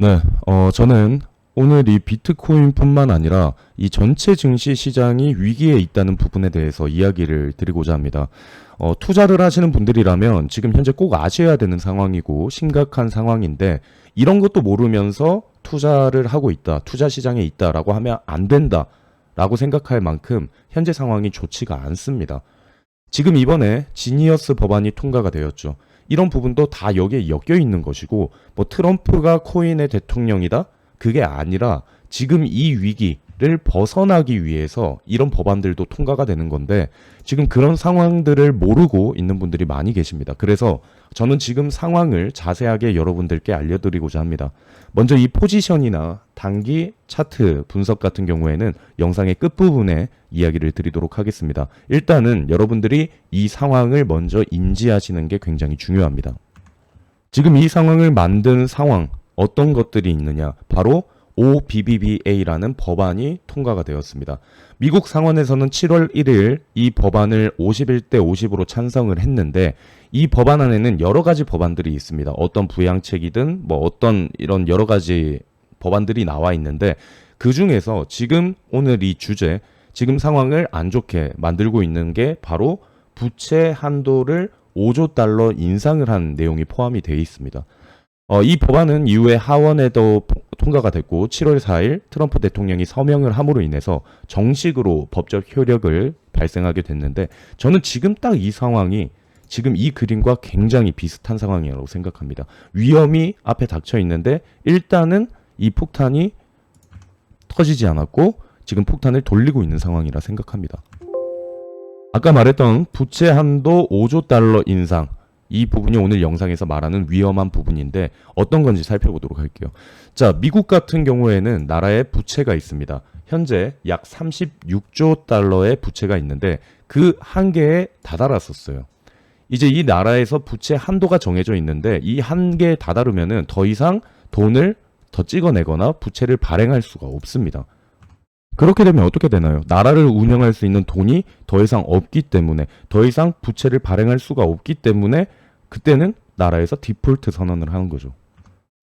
네, 저는 오늘 이 비트코인뿐만 아니라 이 전체 증시 시장이 위기에 있다는 부분에 대해서 이야기를 드리고자 합니다. 투자를 하시는 분들이라면 지금 현재 꼭 아셔야 되는 상황이고 심각한 상황인데 이런 것도 모르면서 투자를 하고 있다, 투자 시장에 있다라고 하면 안 된다라고 생각할 만큼 현재 상황이 좋지가 않습니다. 지금 이번에 지니어스 법안이 통과가 되었죠. 이런 부분도 다 여기에 엮여 있는 것이고, 뭐 트럼프가 코인의 대통령이다? 그게 아니라 지금 이 위기를 벗어나기 위해서 이런 법안들도 통과가 되는 건데, 지금 그런 상황들을 모르고 있는 분들이 많이 계십니다. 그래서 저는 지금 상황을 자세하게 여러분들께 알려드리고자 합니다. 먼저 이 포지션이나 단기 차트 분석 같은 경우에는 영상의 끝부분에 이야기를 드리도록 하겠습니다. 일단은 여러분들이 이 상황을 먼저 인지하시는 게 굉장히 중요합니다. 지금 이 상황을 만든 상황, 어떤 것들이 있느냐? 바로 OBBBA라는 법안이 통과가 되었습니다. 미국 상원에서는 7월 1일 이 법안을 51대 50으로 찬성을 했는데 이 법안 안에는 여러 가지 법안들이 있습니다. 어떤 부양책이든 뭐 어떤 이런 여러 가지 법안들이 나와 있는데 그 중에서 지금 오늘 이 주제, 지금 상황을 안 좋게 만들고 있는 게 바로 부채 한도를 5조 달러 인상을 한 내용이 포함이 되어 있습니다. 이 법안은 이후에 하원에도 통과가 됐고 7월 4일 트럼프 대통령이 서명을 함으로 인해서 정식으로 법적 효력을 발생하게 됐는데 저는 지금 딱 이 상황이 지금 이 그림과 굉장히 비슷한 상황이라고 생각합니다. 위험이 앞에 닥쳐 있는데 일단은 이 폭탄이 터지지 않았고 지금 폭탄을 돌리고 있는 상황이라 생각합니다. 아까 말했던 부채 한도 5조 달러 인상, 이 부분이 오늘 영상에서 말하는 위험한 부분인데 어떤 건지 살펴보도록 할게요. 자, 미국 같은 경우에는 나라에 부채가 있습니다. 현재 약 36조 달러의 부채가 있는데 그 한계에 다다랐었어요. 이제 이 나라에서 부채 한도가 정해져 있는데 이 한계에 다다르면은 더 이상 돈을 더 찍어내거나 부채를 발행할 수가 없습니다. 그렇게 되면 어떻게 되나요? 나라를 운영할 수 있는 돈이 더 이상 없기 때문에, 더 이상 부채를 발행할 수가 없기 때문에 그때는 나라에서 디폴트 선언을 하는 거죠.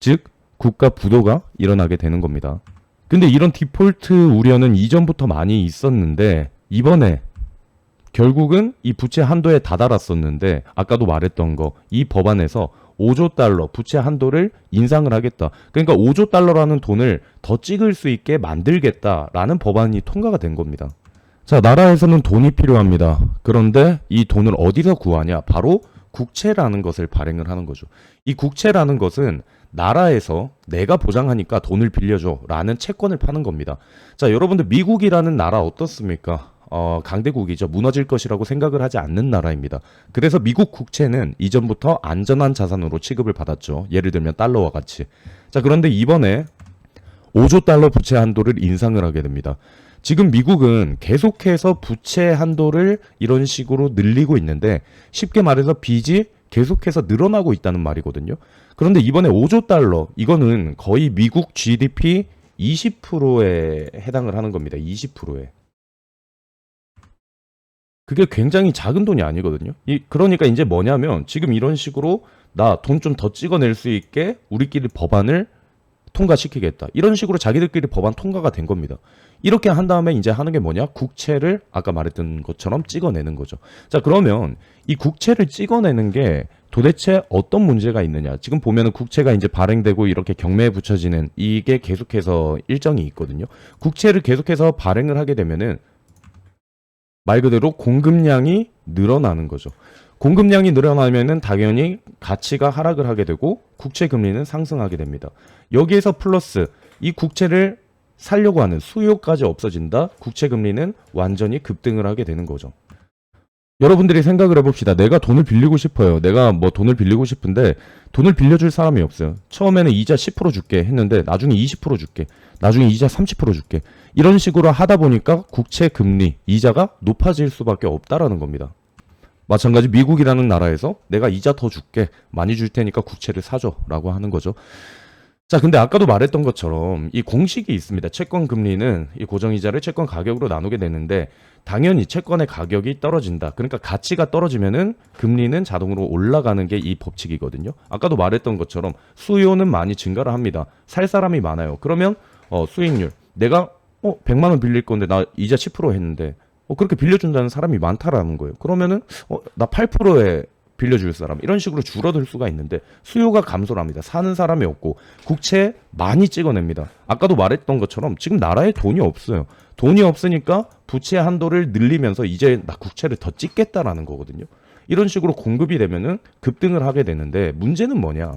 즉 국가 부도가 일어나게 되는 겁니다. 근데 이런 디폴트 우려는 이전부터 많이 있었는데 이번에 결국은 이 부채 한도에 다다랐었는데 아까도 말했던 거, 이 법안에서 5조 달러 부채 한도를 인상을 하겠다. 그러니까 5조 달러라는 돈을 더 찍을 수 있게 만들겠다라는 법안이 통과가 된 겁니다. 자, 나라에서는 돈이 필요합니다. 그런데 이 돈을 어디서 구하냐? 바로 국채라는 것을 발행을 하는 거죠. 이 국채라는 것은 나라에서 내가 보장하니까 돈을 빌려줘 라는 채권을 파는 겁니다. 자, 여러분들 미국이라는 나라 어떻습니까? 강대국이죠. 무너질 것이라고 생각을 하지 않는 나라입니다. 그래서 미국 국채는 이전부터 안전한 자산으로 취급을 받았죠. 예를 들면 달러와 같이. 자, 그런데 이번에 5조 달러 부채 한도를 인상을 하게 됩니다. 지금 미국은 계속해서 부채 한도를 이런 식으로 늘리고 있는데 쉽게 말해서 빚이 계속해서 늘어나고 있다는 말이거든요. 그런데 이번에 5조 달러, 이거는 거의 미국 GDP 20%에 해당을 하는 겁니다. 20%에. 그게 굉장히 작은 돈이 아니거든요. 그러니까 이제 뭐냐면 지금 이런 식으로 나 돈 좀 더 찍어낼 수 있게 우리끼리 법안을 통과시키겠다. 이런 식으로 자기들끼리 법안 통과가 된 겁니다. 이렇게 한 다음에 이제 하는 게 뭐냐? 국채를 아까 말했던 것처럼 찍어내는 거죠. 자, 그러면 이 국채를 찍어내는 게 도대체 어떤 문제가 있느냐? 지금 보면은 국채가 이제 발행되고 이렇게 경매에 붙여지는 이게 계속해서 일정이 있거든요. 국채를 계속해서 발행을 하게 되면은 말 그대로 공급량이 늘어나는 거죠. 공급량이 늘어나면은 당연히 가치가 하락을 하게 되고 국채 금리는 상승하게 됩니다. 여기에서 플러스 이 국채를 살려고 하는 수요까지 없어진다. 국채 금리는 완전히 급등을 하게 되는 거죠. 여러분들이 생각을 해봅시다. 내가 돈을 빌리고 싶어요. 내가 뭐 돈을 빌리고 싶은데 돈을 빌려줄 사람이 없어요. 처음에는 이자 10% 줄게 했는데 나중에 20% 줄게. 나중에 이자 30% 줄게. 이런 식으로 하다 보니까 국채 금리, 이자가 높아질 수밖에 없다라는 겁니다. 마찬가지 미국이라는 나라에서 내가 이자 더 줄게. 많이 줄 테니까 국채를 사줘 라고 하는 거죠. 자, 근데 아까도 말했던 것처럼 이 공식이 있습니다. 채권 금리는 이 고정이자를 채권 가격으로 나누게 되는데 당연히 채권의 가격이 떨어진다. 그러니까 가치가 떨어지면은 금리는 자동으로 올라가는 게 이 법칙이거든요. 아까도 말했던 것처럼 수요는 많이 증가를 합니다. 살 사람이 많아요. 그러면 수익률 내가 100만 원 빌릴 건데 나 이자 10% 했는데 그렇게 빌려준다는 사람이 많다라는 거예요. 그러면은 나 8%에 빌려줄 사람 이런 식으로 줄어들 수가 있는데 수요가 감소를 합니다. 사는 사람이 없고 국채 많이 찍어냅니다. 아까도 말했던 것처럼 지금 나라에 돈이 없어요. 돈이 없으니까 부채 한도를 늘리면서 이제 나 국채를 더 찍겠다라는 거거든요. 이런 식으로 공급이 되면은 급등을 하게 되는데 문제는 뭐냐?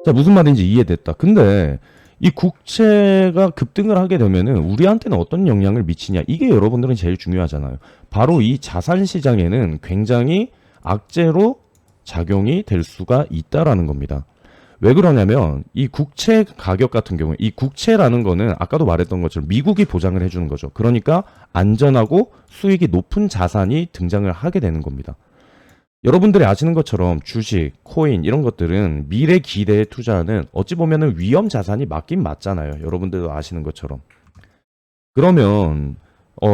자, 무슨 말인지 이해됐다. 근데 이 국채가 급등을 하게 되면은 우리한테는 어떤 영향을 미치냐? 이게 여러분들은 제일 중요하잖아요. 바로 이 자산 시장에는 굉장히 악재로 작용이 될 수가 있다라는 겁니다. 왜 그러냐면 이 국채 가격 같은 경우에 이 국채라는 거는 아까도 말했던 것처럼 미국이 보장을 해주는 거죠. 그러니까 안전하고 수익이 높은 자산이 등장을 하게 되는 겁니다. 여러분들이 아시는 것처럼 주식, 코인 이런 것들은 미래 기대에 투자하는 어찌 보면은 위험 자산이 맞긴 맞잖아요. 여러분들도 아시는 것처럼. 그러면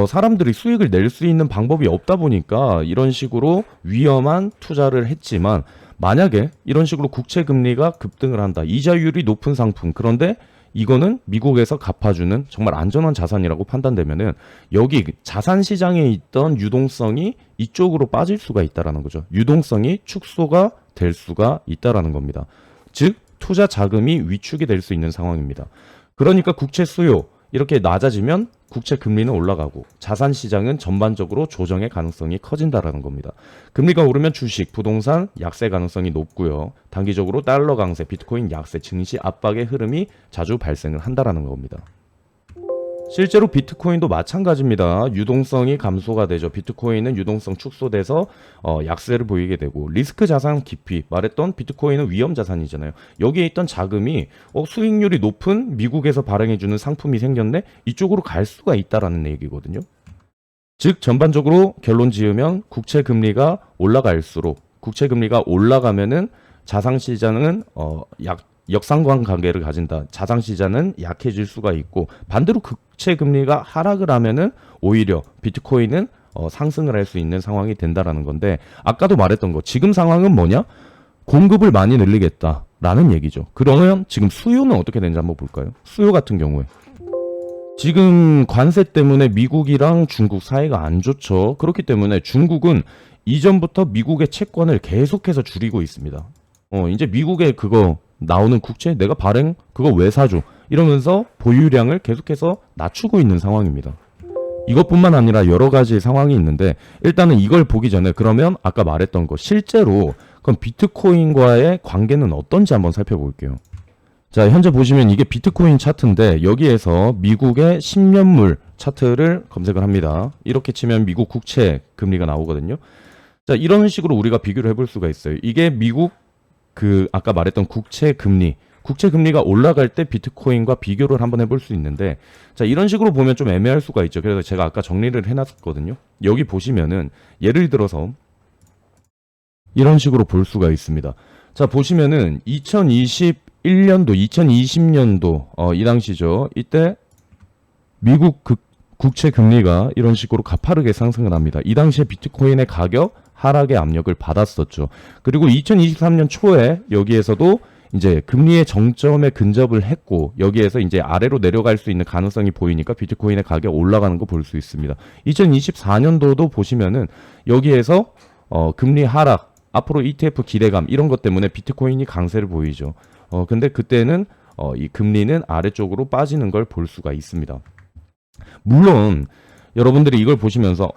사람들이 수익을 낼 수 있는 방법이 없다 보니까 이런 식으로 위험한 투자를 했지만 만약에 이런 식으로 국채 금리가 급등을 한다. 이자율이 높은 상품. 그런데 이거는 미국에서 갚아주는 정말 안전한 자산이라고 판단되면은 여기 자산 시장에 있던 유동성이 이쪽으로 빠질 수가 있다라는 거죠. 유동성이 축소가 될 수가 있다라는 겁니다. 즉 투자 자금이 위축이 될 수 있는 상황입니다. 그러니까 국채 수요 이렇게 낮아지면 국채 금리는 올라가고 자산 시장은 전반적으로 조정의 가능성이 커진다라는 겁니다. 금리가 오르면 주식, 부동산 약세 가능성이 높고요. 단기적으로 달러 강세, 비트코인 약세, 증시 압박의 흐름이 자주 발생을 한다라는 겁니다. 실제로 비트코인도 마찬가지입니다. 유동성이 감소가 되죠. 비트코인은 유동성 축소돼서 약세를 보이게 되고 리스크 자산 깊이 말했던 비트코인은 위험 자산이잖아요. 여기에 있던 자금이 수익률이 높은 미국에서 발행해주는 상품이 생겼네? 이쪽으로 갈 수가 있다라는 얘기거든요. 즉 전반적으로 결론 지으면 국채 금리가 올라갈수록 국채 금리가 올라가면은 자산 시장은 역상관 관계를 가진다. 자산 시장은 약해질 수가 있고 반대로 국채 금리가 하락을 하면은 오히려 비트코인은 상승을 할 수 있는 상황이 된다라는 건데 아까도 말했던 거 지금 상황은 뭐냐? 공급을 많이 늘리겠다라는 얘기죠. 그러면 지금 수요는 어떻게 되는지 한번 볼까요? 수요 같은 경우에 지금 관세 때문에 미국이랑 중국 사이가 안 좋죠. 그렇기 때문에 중국은 이전부터 미국의 채권을 계속해서 줄이고 있습니다. 이제 미국의 그거 나오는 국채 내가 발행 그거 왜 사줘 이러면서 보유량을 계속해서 낮추고 있는 상황입니다. 이것뿐만 아니라 여러 가지 상황이 있는데 일단은 이걸 보기 전에 그러면 아까 말했던 거 실제로 그럼 비트코인과의 관계는 어떤지 한번 살펴볼게요. 자, 현재 보시면 이게 비트코인 차트인데 여기에서 미국의 10년물 차트를 검색을 합니다. 이렇게 치면 미국 국채 금리가 나오거든요. 자, 이런 식으로 우리가 비교를 해볼 수가 있어요. 이게 미국 아까 말했던 국채 금리가 올라갈 때 비트코인과 비교를 한번 해볼 수 있는데 자, 이런 식으로 보면 좀 애매할 수가 있죠. 그래서 제가 아까 정리를 해놨거든요. 여기 보시면은 예를 들어서 이런 식으로 볼 수가 있습니다. 자, 보시면은 2021년도, 2020년도 이 당시죠. 이때 미국 국채 금리가 이런 식으로 가파르게 상승을 합니다. 이 당시에 비트코인의 가격 하락의 압력을 받았었죠. 그리고 2023년 초에 여기에서도 이제 금리의 정점에 근접을 했고 여기에서 이제 아래로 내려갈 수 있는 가능성이 보이니까 비트코인의 가격 올라가는 거 볼 수 있습니다. 2024년도도 보시면은 여기에서 금리 하락, 앞으로 ETF 기대감 이런 것 때문에 비트코인이 강세를 보이죠. 근데 그때는 이 금리는 아래쪽으로 빠지는 걸 볼 수가 있습니다. 물론 여러분들이 이걸 보시면서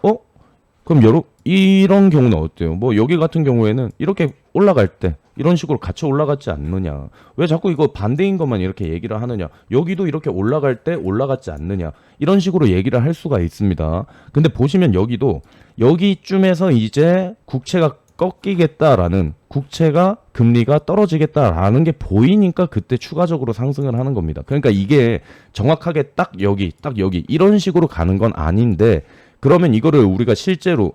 그럼 이런 경우는 어때요? 뭐 여기 같은 경우에는 이렇게 올라갈 때 이런 식으로 같이 올라갔지 않느냐? 왜 자꾸 이거 반대인 것만 이렇게 얘기를 하느냐? 여기도 이렇게 올라갈 때 올라갔지 않느냐? 이런 식으로 얘기를 할 수가 있습니다. 근데 보시면 여기도 여기쯤에서 이제 국채가 꺾이겠다라는 국채가 금리가 떨어지겠다라는 게 보이니까 그때 추가적으로 상승을 하는 겁니다. 그러니까 이게 정확하게 딱 여기 이런 식으로 가는 건 아닌데 그러면 이거를 우리가 실제로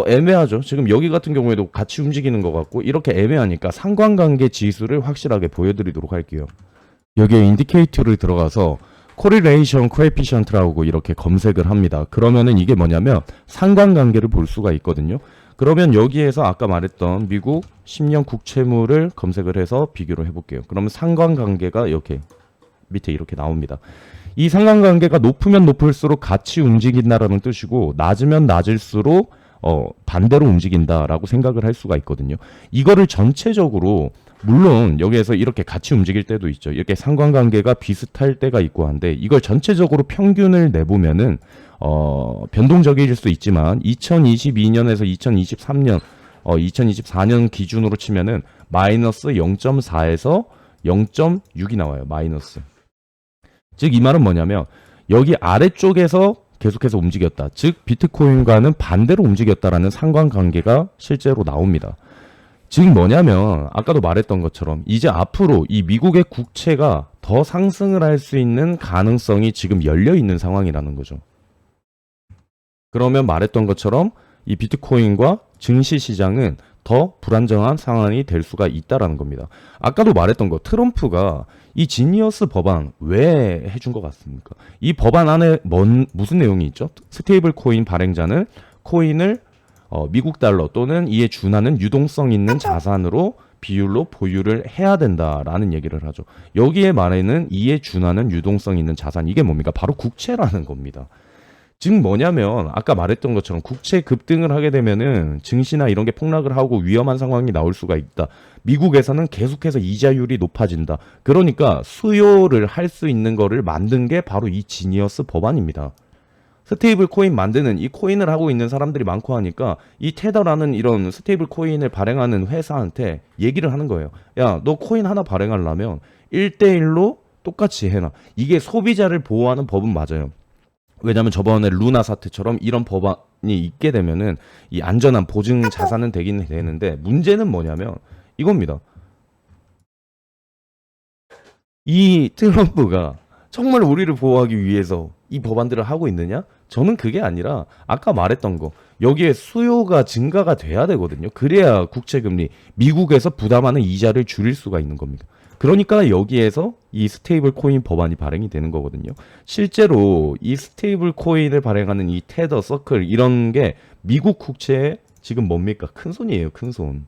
애매하죠. 지금 여기 같은 경우에도 같이 움직이는 것 같고 이렇게 애매하니까 상관관계 지수를 확실하게 보여드리도록 할게요. 여기에 인디케이터를 들어가서 correlation coefficient라고 이렇게 검색을 합니다. 그러면은 이게 뭐냐면 상관관계를 볼 수가 있거든요. 그러면 여기에서 아까 말했던 미국 10년 국채물을 검색을 해서 비교를 해볼게요. 그러면 상관관계가 이렇게 밑에 이렇게 나옵니다. 이 상관관계가 높으면 높을수록 같이 움직인다라는 뜻이고 낮으면 낮을수록 반대로 움직인다라고 생각을 할 수가 있거든요. 이거를 전체적으로 물론 여기에서 이렇게 같이 움직일 때도 있죠. 이렇게 상관관계가 비슷할 때가 있고 한데 이걸 전체적으로 평균을 내보면은 변동적일 수 있지만 2022년에서 2023년 2024년 기준으로 치면은 마이너스 0.4에서 0.6이 나와요. 마이너스. 즉 이 말은 뭐냐면 여기 아래쪽에서 계속해서 움직였다. 즉 비트코인과는 반대로 움직였다라는 상관관계가 실제로 나옵니다. 즉 뭐냐면 아까도 말했던 것처럼 이제 앞으로 이 미국의 국채가 더 상승을 할 수 있는 가능성이 지금 열려 있는 상황이라는 거죠. 그러면 말했던 것처럼 이 비트코인과 증시 시장은 더 불안정한 상황이 될 수가 있다라는 겁니다. 아까도 말했던 거 트럼프가 이 지니어스 법안 왜 해준 것 같습니까? 이 법안 안에 무슨 내용이 있죠? 스테이블 코인 발행자는 코인을 미국 달러 또는 이에 준하는 유동성 있는 자산으로 비율로 보유를 해야 된다라는 얘기를 하죠. 여기에 말에는 이에 준하는 유동성 있는 자산 이게 뭡니까? 바로 국채라는 겁니다. 즉 뭐냐면 아까 말했던 것처럼 국채 급등을 하게 되면은 증시나 이런 게 폭락을 하고 위험한 상황이 나올 수가 있다. 미국에서는 계속해서 이자율이 높아진다. 그러니까 수요를 할 수 있는 거를 만든 게 바로 이 지니어스 법안입니다. 스테이블 코인 만드는 이 코인을 하고 있는 사람들이 많고 하니까 이 테더라는 이런 스테이블 코인을 발행하는 회사한테 얘기를 하는 거예요. 야, 너 코인 하나 발행하려면 1대1로 똑같이 해놔. 이게 소비자를 보호하는 법은 맞아요. 왜냐면 저번에 루나 사태처럼 이런 법안이 있게 되면은 이 안전한 보증 자산은 되긴 되는데 문제는 뭐냐면 이겁니다. 이 트럼프가 정말 우리를 보호하기 위해서 이 법안들을 하고 있느냐? 저는 그게 아니라 아까 말했던 거 여기에 수요가 증가가 돼야 되거든요. 그래야 국채금리 미국에서 부담하는 이자를 줄일 수가 있는 겁니다. 그러니까 여기에서 이 스테이블 코인 법안이 발행이 되는 거거든요. 실제로 이 스테이블 코인을 발행하는 이 테더 서클 이런 게 미국 국채에 지금 뭡니까? 큰 손이에요. 큰 손.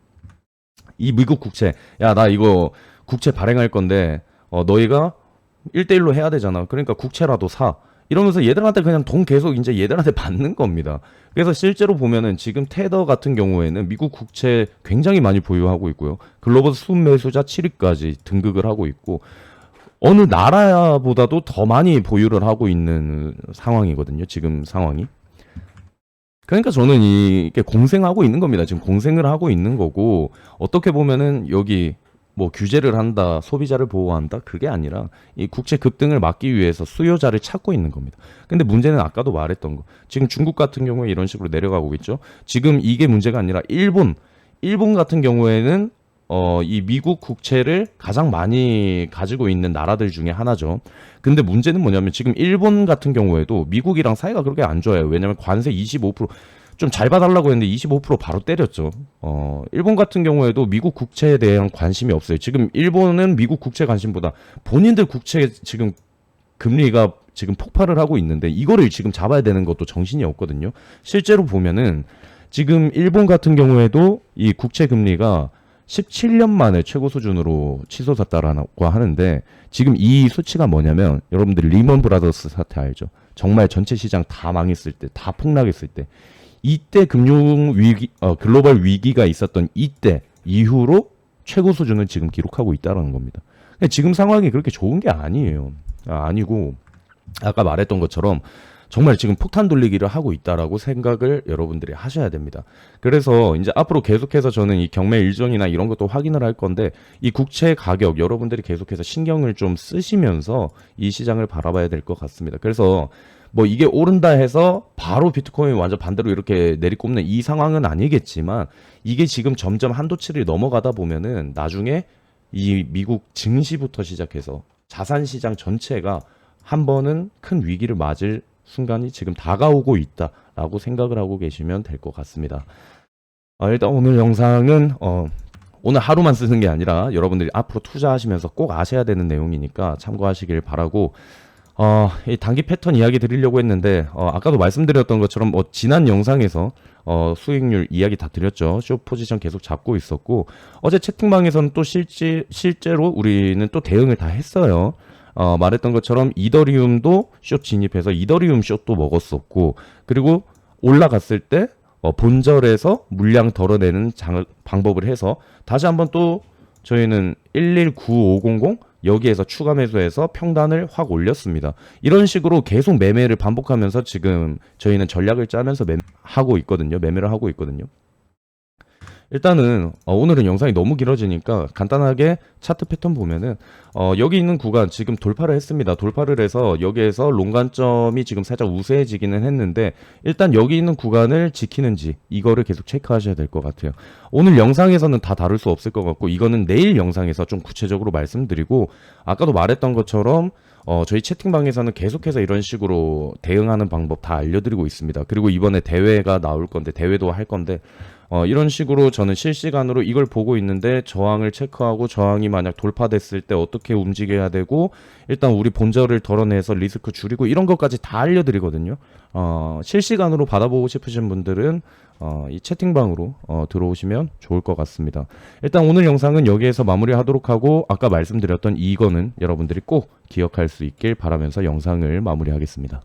이 미국 국채 야 나 이거 국채 발행할 건데 너희가 1대1로 해야 되잖아. 그러니까 국채라도 사. 이러면서 얘들한테 그냥 돈 계속 이제 얘들한테 받는 겁니다. 그래서 실제로 보면은 지금 테더 같은 경우에는 미국 국채 굉장히 많이 보유하고 있고요. 글로벌 순매수자 7위까지 등극을 하고 있고 어느 나라보다도 더 많이 보유를 하고 있는 상황이거든요. 지금 상황이. 그러니까 저는 이게 공생하고 있는 겁니다. 지금 공생을 하고 있는 거고 어떻게 보면은 여기 뭐 규제를 한다, 소비자를 보호한다 그게 아니라 이 국채 급등을 막기 위해서 수요자를 찾고 있는 겁니다. 근데 문제는 아까도 말했던 거. 지금 중국 같은 경우에 이런 식으로 내려가고 있죠. 지금 이게 문제가 아니라 일본 같은 경우에는 이 미국 국채를 가장 많이 가지고 있는 나라들 중에 하나죠. 근데 문제는 뭐냐면 지금 일본 같은 경우에도 미국이랑 사이가 그렇게 안 좋아요. 왜냐면 관세 25% 좀 잘 봐달라고 했는데 25% 바로 때렸죠. 일본 같은 경우에도 미국 국채에 대한 관심이 없어요. 지금 일본은 미국 국채 관심보다 본인들 국채 지금 금리가 지금 폭발을 하고 있는데 이거를 지금 잡아야 되는 것도 정신이 없거든요. 실제로 보면은 지금 일본 같은 경우에도 이 국채 금리가 17년 만에 최고 수준으로 치솟았다라고 하는데 지금 이 수치가 뭐냐면 여러분들 리먼 브라더스 사태 알죠? 정말 전체 시장 다 망했을 때, 다 폭락했을 때 이때 금융 위기, 글로벌 위기가 있었던 이때 이후로 최고 수준을 지금 기록하고 있다는 겁니다. 지금 상황이 그렇게 좋은 게 아니에요. 아니고 아까 말했던 것처럼 정말 지금 폭탄 돌리기를 하고 있다라고 생각을 여러분들이 하셔야 됩니다. 그래서 이제 앞으로 계속해서 저는 이 경매 일정이나 이런 것도 확인을 할 건데 이 국채 가격 여러분들이 계속해서 신경을 좀 쓰시면서 이 시장을 바라봐야 될 것 같습니다. 그래서 뭐 이게 오른다 해서 바로 비트코인이 완전 반대로 이렇게 내리꼽는 이 상황은 아니겠지만 이게 지금 점점 한도치를 넘어가다 보면은 나중에 이 미국 증시부터 시작해서 자산시장 전체가 한 번은 큰 위기를 맞을 순간이 지금 다가오고 있다라고 생각을 하고 계시면 될 것 같습니다. 일단 오늘 영상은 오늘 하루만 쓰는 게 아니라 여러분들이 앞으로 투자하시면서 꼭 아셔야 되는 내용이니까 참고하시길 바라고, 이 단기 패턴 이야기 드리려고 했는데, 아까도 말씀드렸던 것처럼 지난 영상에서 수익률 이야기 다 드렸죠. 숏 포지션 계속 잡고 있었고, 어제 채팅방에서는 또 실제로 우리는 또 대응을 다 했어요. 말했던 것처럼 이더리움도 숏 진입해서 이더리움 숏도 먹었었고, 그리고 올라갔을 때 본절에서 물량 덜어내는 방법을 해서 다시 한번 또 저희는 119500 여기에서 추가 매수해서 평단을 확 올렸습니다. 이런 식으로 계속 매매를 반복하면서 지금 저희는 전략을 짜면서 매매를 하고 있거든요. 일단은 오늘은 영상이 너무 길어지니까 간단하게 차트 패턴 보면은 여기 있는 구간 지금 돌파를 했습니다. 돌파를 해서 여기에서 롱관점이 지금 살짝 우세해지기는 했는데, 일단 여기 있는 구간을 지키는지 이거를 계속 체크하셔야 될 것 같아요. 오늘 영상에서는 다 다룰 수 없을 것 같고, 이거는 내일 영상에서 좀 구체적으로 말씀드리고, 아까도 말했던 것처럼 저희 채팅방에서는 계속해서 이런 식으로 대응하는 방법 다 알려드리고 있습니다. 그리고 이번에 대회가 나올 건데, 대회도 할 건데, 이런 식으로 저는 실시간으로 이걸 보고 있는데 저항을 체크하고, 저항이 만약 돌파됐을 때 어떻게 움직여야 되고, 일단 우리 본절을 덜어내서 리스크 줄이고, 이런 것까지 다 알려드리거든요. 실시간으로 받아보고 싶으신 분들은 이 채팅방으로 들어오시면 좋을 것 같습니다. 일단 오늘 영상은 여기에서 마무리하도록 하고, 아까 말씀드렸던 이거는 여러분들이 꼭 기억할 수 있길 바라면서 영상을 마무리하겠습니다.